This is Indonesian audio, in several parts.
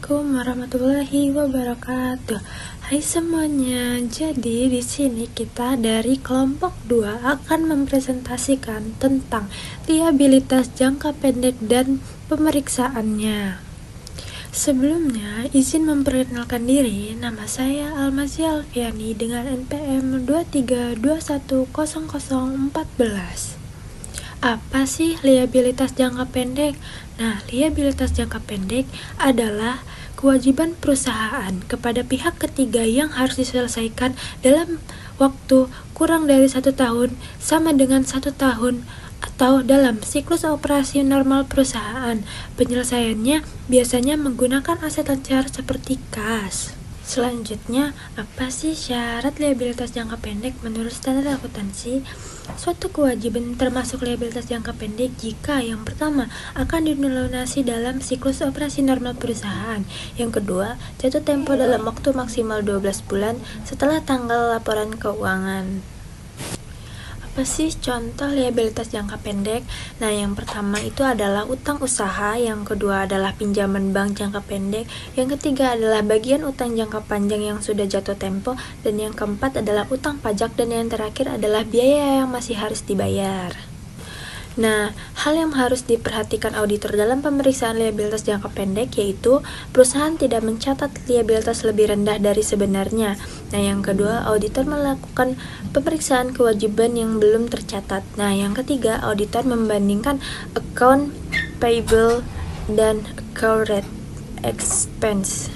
Assalamualaikum warahmatullahi wabarakatuh. Hai semuanya. Jadi di sini kita dari kelompok 2 akan mempresentasikan tentang liabilitas jangka pendek dan pemeriksaannya. Sebelumnya, izin memperkenalkan diri. Nama saya Almazi Alfiani dengan NPM 23210014. Apa sih liabilitas jangka pendek? Nah, liabilitas jangka pendek adalah kewajiban perusahaan kepada pihak ketiga yang harus diselesaikan dalam waktu kurang dari 1 tahun sama dengan 1 tahun atau dalam siklus operasi normal perusahaan. Penyelesaiannya biasanya menggunakan aset lancar seperti kas. Selanjutnya, apa sih syarat liabilitas jangka pendek menurut standar akuntansi? Suatu kewajiban termasuk liabilitas jangka pendek jika yang pertama akan dilunasi dalam siklus operasi normal perusahaan, yang kedua jatuh tempo dalam waktu maksimal 12 bulan setelah tanggal laporan keuangan. Apa sih contoh liabilitas jangka pendek? Nah, yang pertama itu adalah utang usaha, yang kedua adalah pinjaman bank jangka pendek, yang ketiga adalah bagian utang jangka panjang yang sudah jatuh tempo, dan yang keempat adalah utang pajak, dan yang terakhir adalah biaya yang masih harus dibayar. Nah, hal yang harus diperhatikan auditor dalam pemeriksaan liabilitas jangka pendek yaitu perusahaan tidak mencatat liabilitas lebih rendah dari sebenarnya. Nah, yang kedua, auditor melakukan pemeriksaan kewajiban yang belum tercatat. Nah, yang ketiga, auditor membandingkan account payable dan account expense.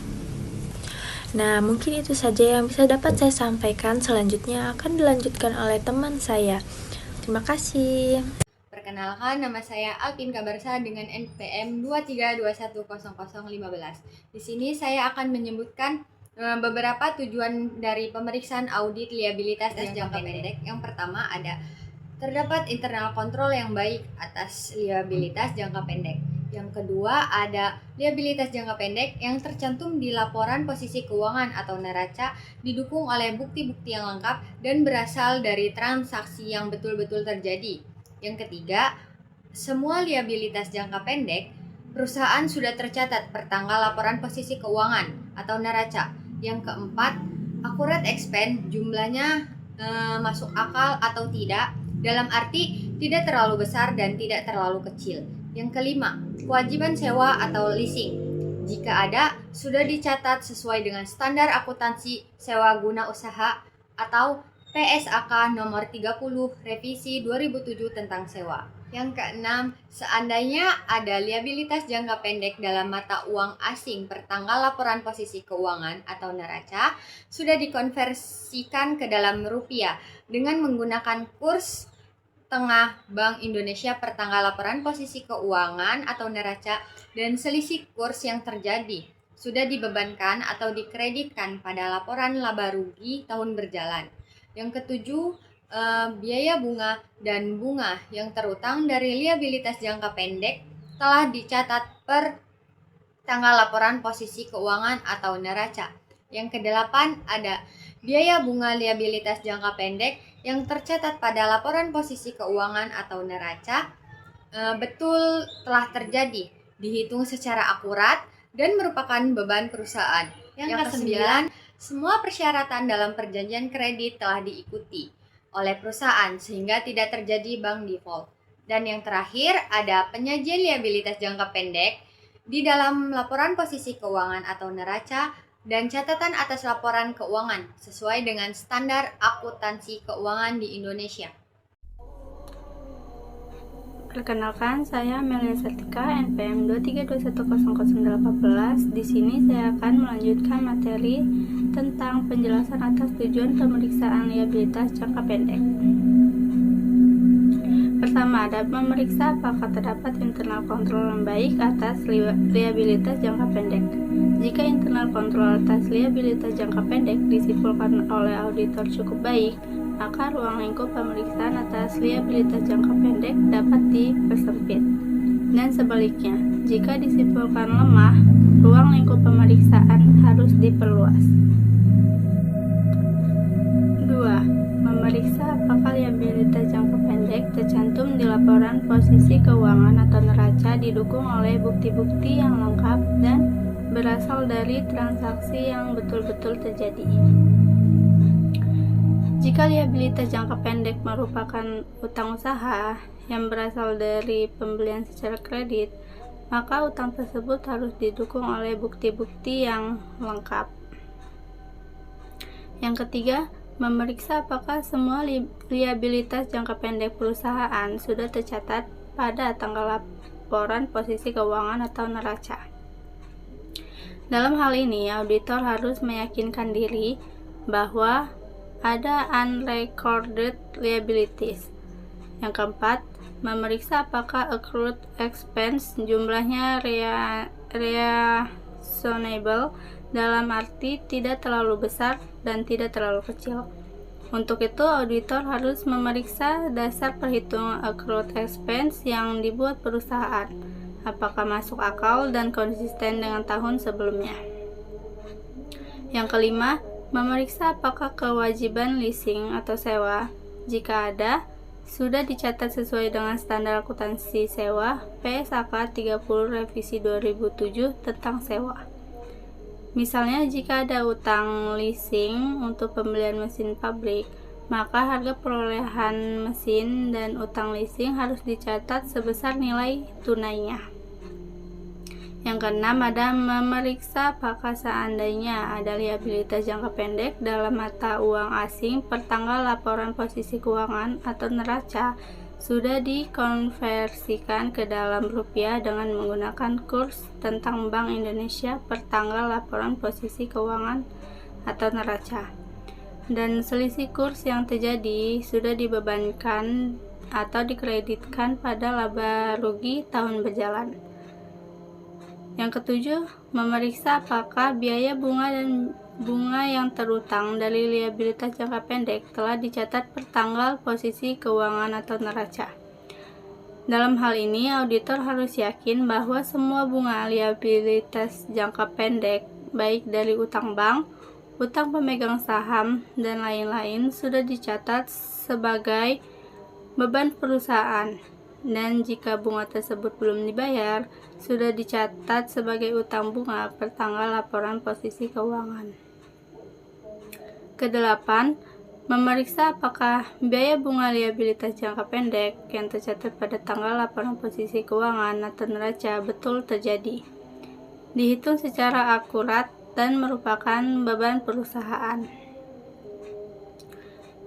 Nah, mungkin itu saja yang bisa dapat saya sampaikan. Selanjutnya akan dilanjutkan oleh teman saya. Terima kasih. Perkenalkan, nama saya Alpin Kabarsa dengan NPM 23210015. Di sini saya akan menyebutkan beberapa tujuan dari pemeriksaan audit liabilitas jangka pendek. Yang pertama ada terdapat internal control yang baik atas liabilitas jangka pendek. Yang kedua ada liabilitas jangka pendek yang tercantum di laporan posisi keuangan atau neraca didukung oleh bukti-bukti yang lengkap dan berasal dari transaksi yang betul-betul terjadi. Yang ketiga, semua liabilitas jangka pendek perusahaan sudah tercatat per tanggal laporan posisi keuangan atau neraca. Yang keempat, akurat expense jumlahnya masuk akal atau tidak, dalam arti tidak terlalu besar dan tidak terlalu kecil. Yang kelima, kewajiban sewa atau leasing. Jika ada, sudah dicatat sesuai dengan standar akuntansi sewa guna usaha atau PSAK nomor 30 revisi 2007 tentang sewa. Yang keenam, seandainya ada liabilitas jangka pendek dalam mata uang asing per tanggal laporan posisi keuangan atau neraca sudah dikonversikan ke dalam rupiah dengan menggunakan kurs tengah Bank Indonesia per tanggal laporan posisi keuangan atau neraca dan selisih kurs yang terjadi sudah dibebankan atau dikreditkan pada laporan laba rugi tahun berjalan. Yang ketujuh, biaya bunga dan bunga yang terutang dari liabilitas jangka pendek telah dicatat per tanggal laporan posisi keuangan atau neraca. Yang kedelapan ada biaya bunga liabilitas jangka pendek yang tercatat pada laporan posisi keuangan atau neraca betul telah terjadi, dihitung secara akurat dan merupakan beban perusahaan. Yang kesembilan, semua persyaratan dalam perjanjian kredit telah diikuti oleh perusahaan sehingga tidak terjadi bank default. Dan yang terakhir ada penyajian liabilitas jangka pendek di dalam laporan posisi keuangan atau neraca dan catatan atas laporan keuangan sesuai dengan standar akuntansi keuangan di Indonesia. Perkenalkan, saya Melia Sartika, NPM 23210018. Di sini saya akan melanjutkan materi tentang penjelasan atas tujuan pemeriksaan liabilitas jangka pendek. Pertama, ada memeriksa apakah terdapat internal control yang baik atas liabilitas jangka pendek. Jika internal control atas liabilitas jangka pendek disimpulkan oleh auditor cukup baik, maka ruang lingkup pemeriksaan atas liabilitas jangka pendek dapat dipersempit. Dan sebaliknya, jika disimpulkan lemah, ruang lingkup pemeriksaan harus diperluas. 2. Memeriksa apakah liabilitas jangka pendek tercantum di laporan posisi keuangan atau neraca didukung oleh bukti-bukti yang lengkap dan berasal dari transaksi yang betul-betul terjadi. Jika liabilitas jangka pendek merupakan utang usaha yang berasal dari pembelian secara kredit, maka utang tersebut harus didukung oleh bukti-bukti yang lengkap. Yang ketiga, memeriksa apakah semua liabilitas jangka pendek perusahaan sudah tercatat pada tanggal laporan posisi keuangan atau neraca. Dalam hal ini, auditor harus meyakinkan diri bahwa ada unrecorded liabilities. Yang keempat, memeriksa apakah accrued expense jumlahnya reasonable, dalam arti tidak terlalu besar dan tidak terlalu kecil. Untuk itu, auditor harus memeriksa dasar perhitungan accrued expense yang dibuat perusahaan, apakah masuk akal dan konsisten dengan tahun sebelumnya. Yang kelima, memeriksa apakah kewajiban leasing atau sewa, jika ada, sudah dicatat sesuai dengan standar akuntansi sewa PSAK 30 revisi 2007 tentang sewa. Misalnya, jika ada utang leasing untuk pembelian mesin pabrik, maka harga perolehan mesin dan utang leasing harus dicatat sebesar nilai tunainya. Yang keenam, ada memeriksa apakah seandainya ada liabilitas jangka pendek dalam mata uang asing per tanggal laporan posisi keuangan atau neraca sudah dikonversikan ke dalam rupiah dengan menggunakan kurs tentang Bank Indonesia per tanggal laporan posisi keuangan atau neraca, dan selisih kurs yang terjadi sudah dibebankan atau dikreditkan pada laba rugi tahun berjalan. Yang ketujuh, memeriksa apakah biaya bunga dan bunga yang terutang dari liabilitas jangka pendek telah dicatat per tanggal posisi keuangan atau neraca. Dalam hal ini, auditor harus yakin bahwa semua bunga liabilitas jangka pendek, baik dari utang bank, utang pemegang saham, dan lain-lain sudah dicatat sebagai beban perusahaan, dan jika bunga tersebut belum dibayar, sudah dicatat sebagai utang bunga per tanggal laporan posisi keuangan. Kedelapan, memeriksa apakah biaya bunga liabilitas jangka pendek yang tercatat pada tanggal laporan posisi keuangan atau neraca betul terjadi, dihitung secara akurat dan merupakan beban perusahaan.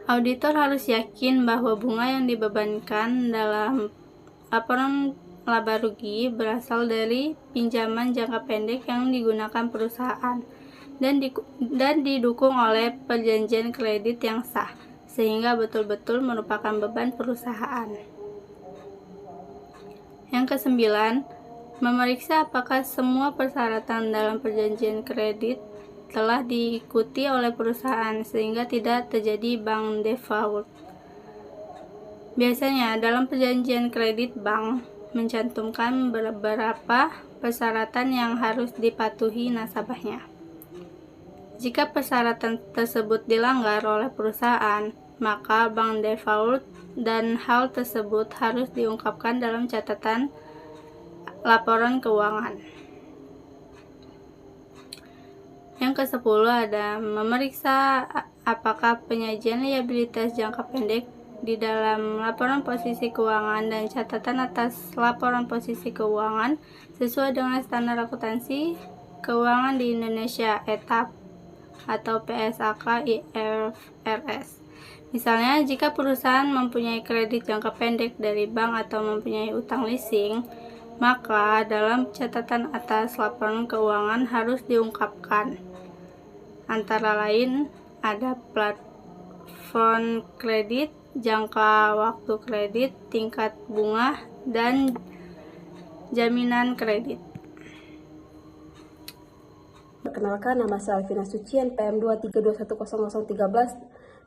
Auditor harus yakin bahwa bunga yang dibebankan dalam laporan laba rugi berasal dari pinjaman jangka pendek yang digunakan perusahaan dan didukung oleh perjanjian kredit yang sah, sehingga betul-betul merupakan beban perusahaan. Yang kesembilan, memeriksa apakah semua persyaratan dalam perjanjian kredit telah diikuti oleh perusahaan sehingga tidak terjadi bank default. Biasanya dalam perjanjian kredit, bank mencantumkan beberapa persyaratan yang harus dipatuhi nasabahnya. Jika persyaratan tersebut dilanggar oleh perusahaan, maka bank default dan hal tersebut harus diungkapkan dalam catatan laporan keuangan. Yang ke-10 ada memeriksa apakah penyajian liabilitas jangka pendek di dalam laporan posisi keuangan dan catatan atas laporan posisi keuangan sesuai dengan standar akuntansi keuangan di Indonesia (ETAP) atau PSAK IFRS. Misalnya, jika perusahaan mempunyai kredit jangka pendek dari bank atau mempunyai utang leasing, maka dalam catatan atas laporan keuangan harus diungkapkan antara lain ada platform kredit, jangka waktu kredit, tingkat bunga, dan jaminan kredit. Perkenalkan, nama saya Alvina Suci, NPM 232100013.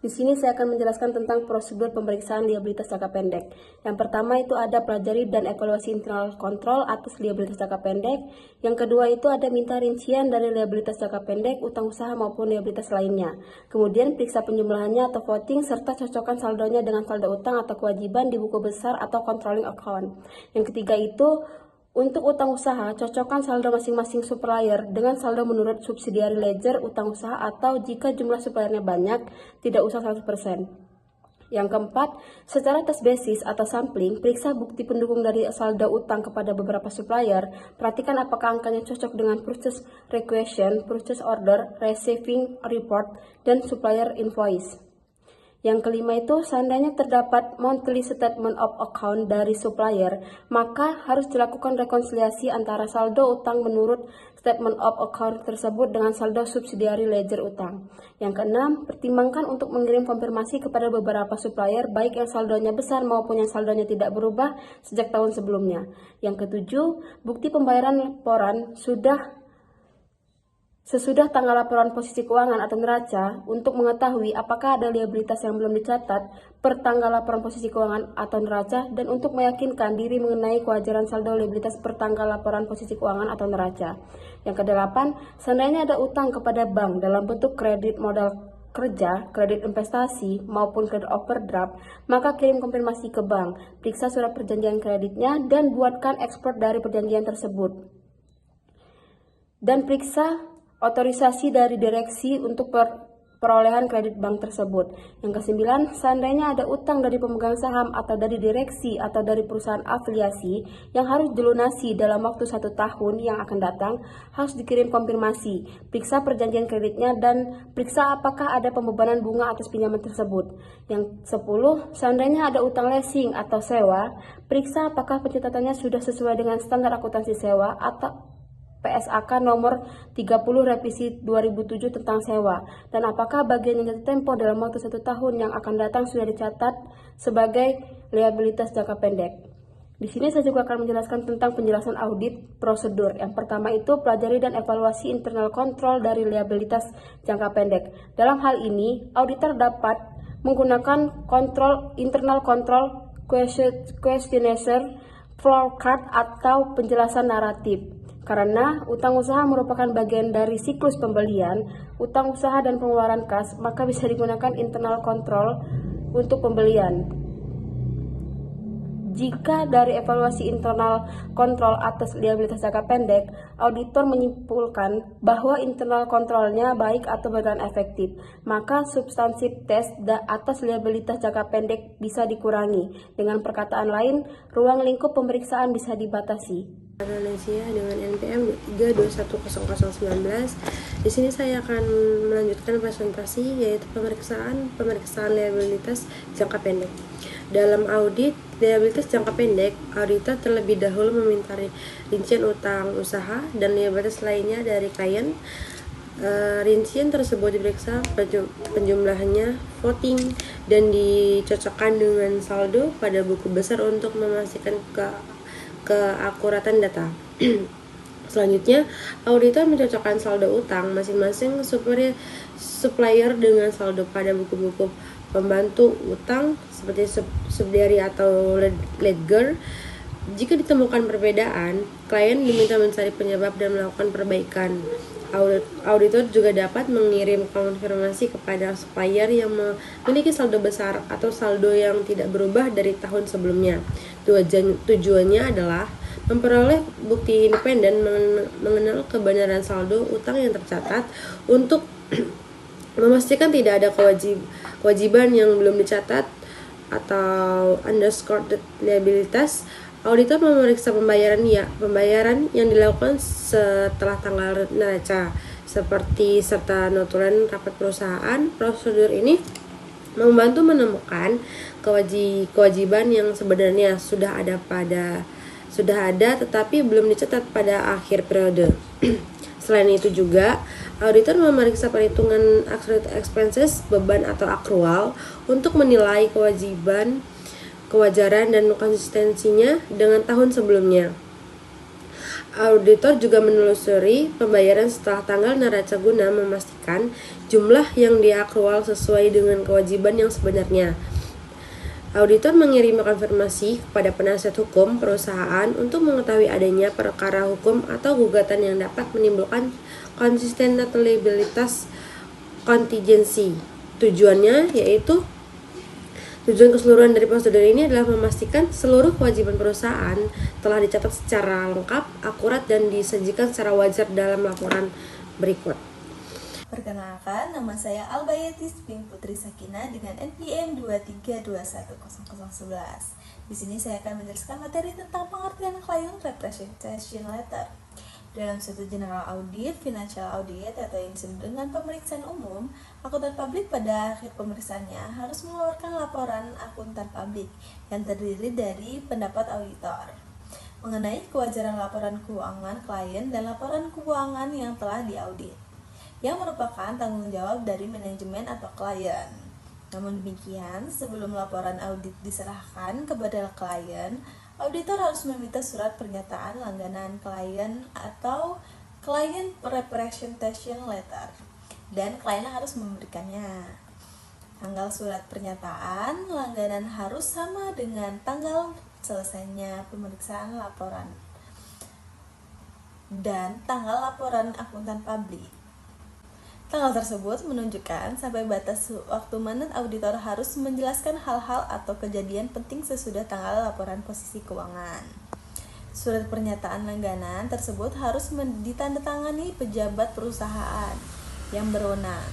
Di sini saya akan menjelaskan tentang prosedur pemeriksaan liabilitas jangka pendek. Yang pertama itu ada pelajari dan evaluasi internal control atas liabilitas jangka pendek. Yang kedua itu ada minta rincian dari liabilitas jangka pendek, utang usaha maupun liabilitas lainnya. Kemudian periksa penjumlahannya atau voting serta cocokkan saldonya dengan saldo utang atau kewajiban di buku besar atau controlling account. Yang ketiga itu Untuk utang usaha, cocokkan saldo masing-masing supplier dengan saldo menurut subsidiary ledger utang usaha atau jika jumlah suppliernya banyak, tidak usah 100%. Yang keempat, secara tes basis atau sampling, periksa bukti pendukung dari saldo utang kepada beberapa supplier. Perhatikan apakah angkanya cocok dengan purchase requisition, purchase order, receiving report, dan supplier invoice. Yang kelima itu, seandainya terdapat monthly statement of account dari supplier, maka harus dilakukan rekonsiliasi antara saldo utang menurut statement of account tersebut dengan saldo subsidiary ledger utang. Yang keenam, pertimbangkan untuk mengirim konfirmasi kepada beberapa supplier, baik yang saldonya besar maupun yang saldonya tidak berubah sejak tahun sebelumnya. Yang ketujuh, bukti pembayaran laporan sesudah tanggal laporan posisi keuangan atau neraca untuk mengetahui apakah ada liabilitas yang belum dicatat per tanggal laporan posisi keuangan atau neraca dan untuk meyakinkan diri mengenai kewajaran saldo liabilitas per tanggal laporan posisi keuangan atau neraca. Yang kedelapan, seandainya ada utang kepada bank dalam bentuk kredit modal kerja, kredit investasi, maupun kredit overdraft, maka kirim konfirmasi ke bank, periksa surat perjanjian kreditnya, dan buatkan ekspor dari perjanjian tersebut. Dan periksa otorisasi dari direksi untuk perolehan kredit bank tersebut. Yang kesembilan, seandainya ada utang dari pemegang saham atau dari direksi atau dari perusahaan afiliasi yang harus dilunasi dalam waktu 1 tahun yang akan datang, harus dikirim konfirmasi, periksa perjanjian kreditnya, dan periksa apakah ada pembebanan bunga atas pinjaman tersebut. Yang 10, seandainya ada utang leasing atau sewa, periksa apakah pencatatannya sudah sesuai dengan standar akuntansi sewa atau PSAK nomor 30 revisi 2007 tentang sewa, dan apakah bagian yang jatuh tempo dalam waktu 1 tahun yang akan datang sudah dicatat sebagai liabilitas jangka pendek. Di sini saya juga akan menjelaskan tentang penjelasan audit prosedur. Yang pertama itu, pelajari dan evaluasi internal control dari liabilitas jangka pendek. Dalam hal ini, auditor dapat menggunakan internal control questionnaire, flowchart, atau penjelasan naratif. Karena utang usaha merupakan bagian dari siklus pembelian, utang usaha dan pengeluaran kas, maka bisa digunakan internal control untuk pembelian. Jika dari evaluasi internal kontrol atas liabilitas jangka pendek, auditor menyimpulkan bahwa internal kontrolnya baik atau berjalan efektif, maka substansi tes atas liabilitas jangka pendek bisa dikurangi. Dengan perkataan lain, ruang lingkup pemeriksaan bisa dibatasi. Malaysia dengan NPM 3210019. Di sini saya akan melanjutkan presentasi yaitu pemeriksaan liabilitas jangka pendek. Dalam audit liabilitas jangka pendek, auditor terlebih dahulu meminta rincian utang usaha dan liabilitas lainnya dari klien. Rincian tersebut diperiksa penjumlahannya, voting, dan dicocokkan dengan saldo pada buku besar untuk memastikan keakuratan data. Selanjutnya, auditor mencocokkan saldo utang masing-masing supplier dengan saldo pada buku-buku pembantu utang seperti subsidiary atau ledger. Jika ditemukan perbedaan, klien diminta mencari penyebab dan melakukan perbaikan. Auditor juga dapat mengirim konfirmasi kepada supplier yang memiliki saldo besar atau saldo yang tidak berubah dari tahun sebelumnya. Tujuannya adalah memperoleh bukti independen mengenal kebenaran saldo utang yang tercatat untuk memastikan tidak ada kewajiban yang belum dicatat atau underscored liabilitas. Auditor memeriksa pembayaran yang dilakukan setelah tanggal neraca seperti serta notulen rapat perusahaan. Prosedur ini membantu menemukan kewajiban yang sebenarnya sudah ada tetapi belum dicatat pada akhir periode. Selain itu juga, auditor memeriksa perhitungan accrued expenses, beban atau akrual untuk menilai kewajaran dan konsistensinya dengan tahun sebelumnya. Auditor juga menelusuri pembayaran setelah tanggal neraca guna memastikan jumlah yang diakrual sesuai dengan kewajiban yang sebenarnya. Auditor mengirim konfirmasi kepada penasihat hukum perusahaan untuk mengetahui adanya perkara hukum atau gugatan yang dapat menimbulkan konsisten atau liabilitas contingency. Tujuannya yaitu Tujuan keseluruhan dari prosedur ini adalah memastikan seluruh kewajiban perusahaan telah dicatat secara lengkap, akurat, dan disajikan secara wajar dalam laporan berikut. Perkenalkan, nama saya Albayatis Ping Putri Sakina dengan NPM 23210011. Di sini saya akan menjelaskan materi tentang pengertian Client Representation Letter. Dalam suatu general audit, financial audit, atau yang disebut dengan pemeriksaan umum, akuntan publik pada akhir pemeriksaannya harus mengeluarkan laporan akuntan publik yang terdiri dari pendapat auditor mengenai kewajaran laporan keuangan klien dan laporan keuangan yang telah diaudit, yang merupakan tanggung jawab dari manajemen atau klien. Namun demikian, sebelum laporan audit diserahkan kepada klien, auditor harus meminta surat pernyataan langganan klien atau Client Representation Letter, dan klien harus memberikannya. Tanggal surat pernyataan langganan harus sama dengan tanggal selesainya pemeriksaan laporan dan tanggal laporan akuntan publik. Tanggal tersebut menunjukkan sampai batas waktu mana auditor harus menjelaskan hal-hal atau kejadian penting sesudah tanggal laporan posisi keuangan. Surat pernyataan langganan tersebut harus ditandatangani pejabat perusahaan yang berwenang,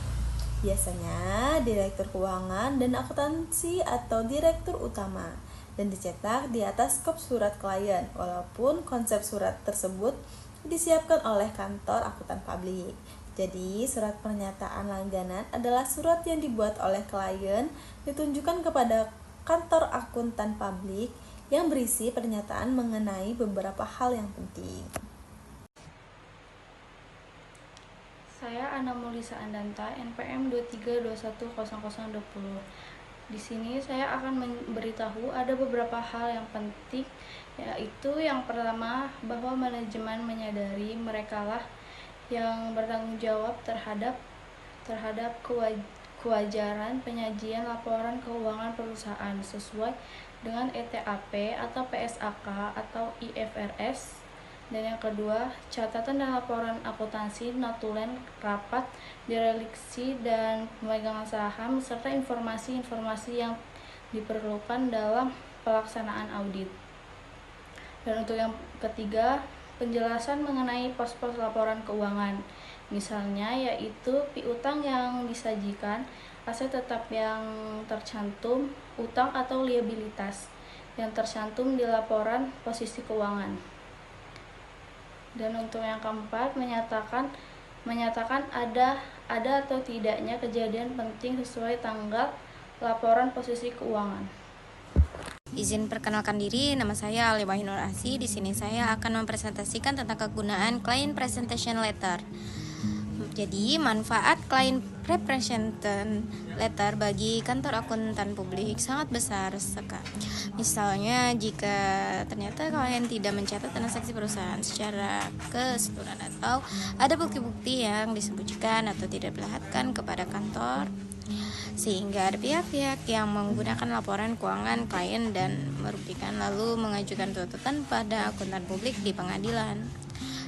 biasanya direktur keuangan dan akuntansi atau direktur utama, dan dicetak di atas kop surat klien, walaupun konsep surat tersebut disiapkan oleh kantor akuntan publik. Jadi, surat pernyataan langganan adalah surat yang dibuat oleh klien ditunjukkan kepada kantor akuntan publik yang berisi pernyataan mengenai beberapa hal yang penting. Saya Ana Mulisa Andanta, NPM 23210020. Di sini saya akan memberitahu ada beberapa hal yang penting, yaitu yang pertama bahwa manajemen menyadari merekalah yang bertanggung jawab terhadap kewajaran penyajian laporan keuangan perusahaan sesuai dengan ETAP atau PSAK atau IFRS. Dan yang kedua, catatan dan laporan akuntansi, notulen, rapat, direliksi, dan pemegangan saham, serta informasi-informasi yang diperlukan dalam pelaksanaan audit. Dan untuk yang ketiga, penjelasan mengenai pos-pos laporan keuangan, misalnya yaitu piutang yang disajikan, aset tetap yang tercantum, utang atau liabilitas yang tercantum di laporan posisi keuangan. Dan untuk yang keempat, menyatakan ada atau tidaknya kejadian penting sesuai tanggal laporan posisi keuangan. Izin perkenalkan diri, nama saya Ali Wahinur Asi. Di sini saya akan mempresentasikan tentang kegunaan Client Presentation Letter. Jadi, manfaat Client Representation Letter bagi kantor akuntan publik sangat besar sekali. Misalnya, jika ternyata klien tidak mencatat transaksi perusahaan secara keseluruhan atau ada bukti-bukti yang disembunyikan atau tidak diperlihatkan kepada kantor, sehingga ada pihak-pihak yang menggunakan laporan keuangan klien dan merugikan lalu mengajukan tuntutan pada akuntan publik di pengadilan.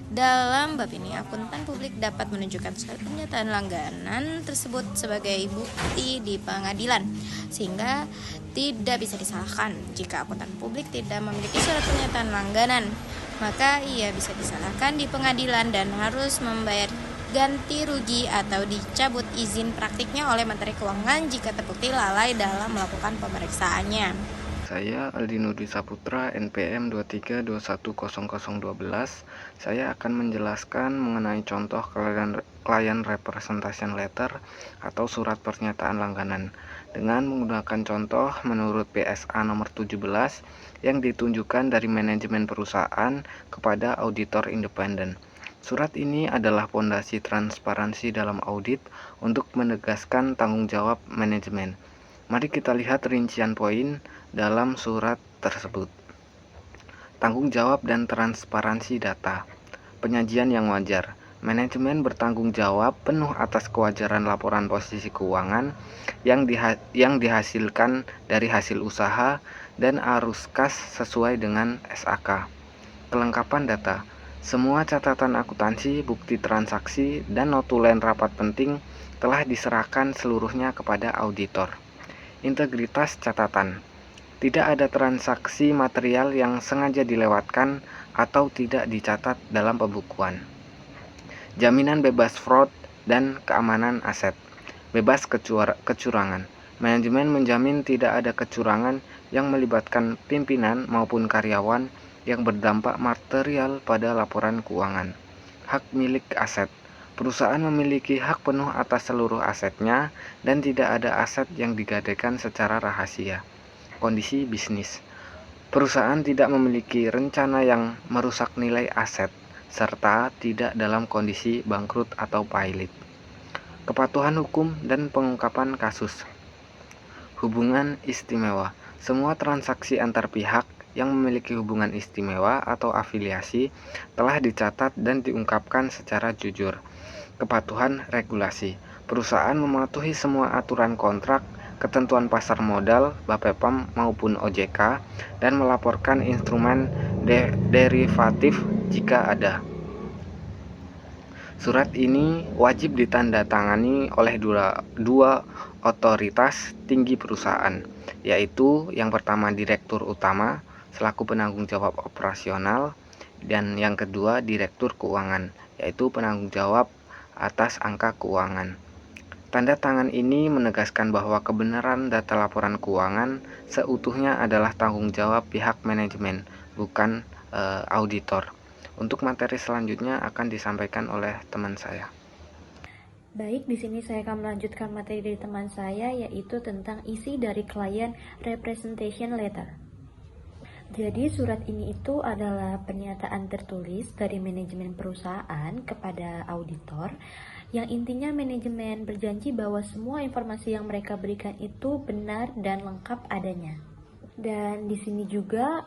Dalam bab ini, akuntan publik dapat menunjukkan surat pernyataan langganan tersebut sebagai bukti di pengadilan, sehingga tidak bisa disalahkan. Jika akuntan publik tidak memiliki surat pernyataan langganan, maka ia bisa disalahkan di pengadilan dan harus membayar ganti rugi atau dicabut izin praktiknya oleh Menteri Keuangan jika terbukti lalai dalam melakukan pemeriksaannya. Saya Aldi Nurdi Saputra, NPM 23210012. Saya akan menjelaskan mengenai contoh Client Representation Letter atau surat pernyataan langganan dengan menggunakan contoh menurut PSA nomor 17 yang ditunjukkan dari manajemen perusahaan kepada auditor independen. Surat ini adalah fondasi transparansi dalam audit untuk menegaskan tanggung jawab manajemen. Mari kita lihat rincian poin dalam surat tersebut. Tanggung jawab dan transparansi data. Penyajian yang wajar. Manajemen bertanggung jawab penuh atas kewajaran laporan posisi keuangan yang dihasilkan dari hasil usaha dan arus kas sesuai dengan SAK. Kelengkapan data. Semua catatan akuntansi, bukti transaksi, dan notulen rapat penting telah diserahkan seluruhnya kepada auditor. Integritas catatan. Tidak ada transaksi material yang sengaja dilewatkan atau tidak dicatat dalam pembukuan. Jaminan bebas fraud dan keamanan aset. Bebas kecurangan. Manajemen menjamin tidak ada kecurangan yang melibatkan pimpinan maupun karyawan yang berdampak material pada laporan keuangan. Hak milik aset. Perusahaan memiliki hak penuh atas seluruh asetnya dan tidak ada aset yang digadaikan secara rahasia. Kondisi bisnis. Perusahaan tidak memiliki rencana yang merusak nilai aset serta tidak dalam kondisi bangkrut atau pailit. Kepatuhan hukum dan pengungkapan kasus. Hubungan istimewa. Semua transaksi antar pihak yang memiliki hubungan istimewa atau afiliasi telah dicatat dan diungkapkan secara jujur. Kepatuhan regulasi. Perusahaan mematuhi semua aturan kontrak, ketentuan pasar modal, Bapepam maupun OJK, dan melaporkan instrumen derivatif jika ada. Surat ini wajib ditandatangani oleh dua otoritas tinggi perusahaan, yaitu yang pertama Direktur Utama selaku penanggung jawab operasional dan yang kedua Direktur Keuangan, yaitu penanggung jawab atas angka keuangan. Tanda tangan ini menegaskan bahwa kebenaran data laporan keuangan seutuhnya adalah tanggung jawab pihak manajemen, bukan auditor. Untuk materi selanjutnya akan disampaikan oleh teman saya. Baik, di sini saya akan melanjutkan materi dari teman saya, yaitu tentang isi dari client representation letter. Jadi surat ini itu adalah pernyataan tertulis dari manajemen perusahaan kepada auditor, yang intinya manajemen berjanji bahwa semua informasi yang mereka berikan itu benar dan lengkap adanya. Dan di sini juga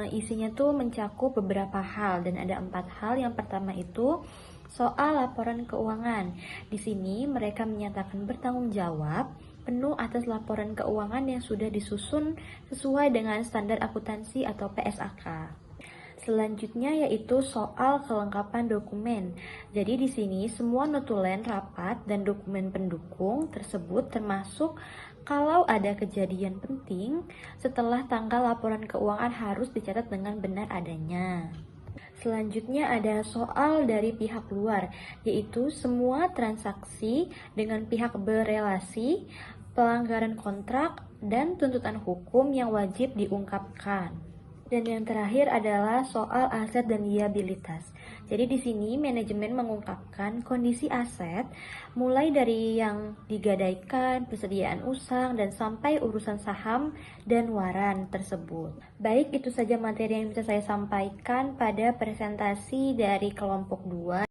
isinya tuh mencakup beberapa hal dan ada 4 hal. Yang pertama itu soal laporan keuangan. Di sini mereka menyatakan bertanggung jawab penuh atas laporan keuangan yang sudah disusun sesuai dengan standar akuntansi atau PSAK. Selanjutnya yaitu soal kelengkapan dokumen. Jadi di sini semua notulen rapat dan dokumen pendukung tersebut termasuk kalau ada kejadian penting setelah tanggal laporan keuangan harus dicatat dengan benar adanya. Selanjutnya ada soal dari pihak luar, yaitu semua transaksi dengan pihak berelasi, pelanggaran kontrak, dan tuntutan hukum yang wajib diungkapkan. Dan yang terakhir adalah soal aset dan liabilitas. Jadi di sini manajemen mengungkapkan kondisi aset mulai dari yang digadaikan, persediaan usang, dan sampai urusan saham dan waran tersebut. Baik, itu saja materi yang bisa saya sampaikan pada presentasi dari kelompok 2.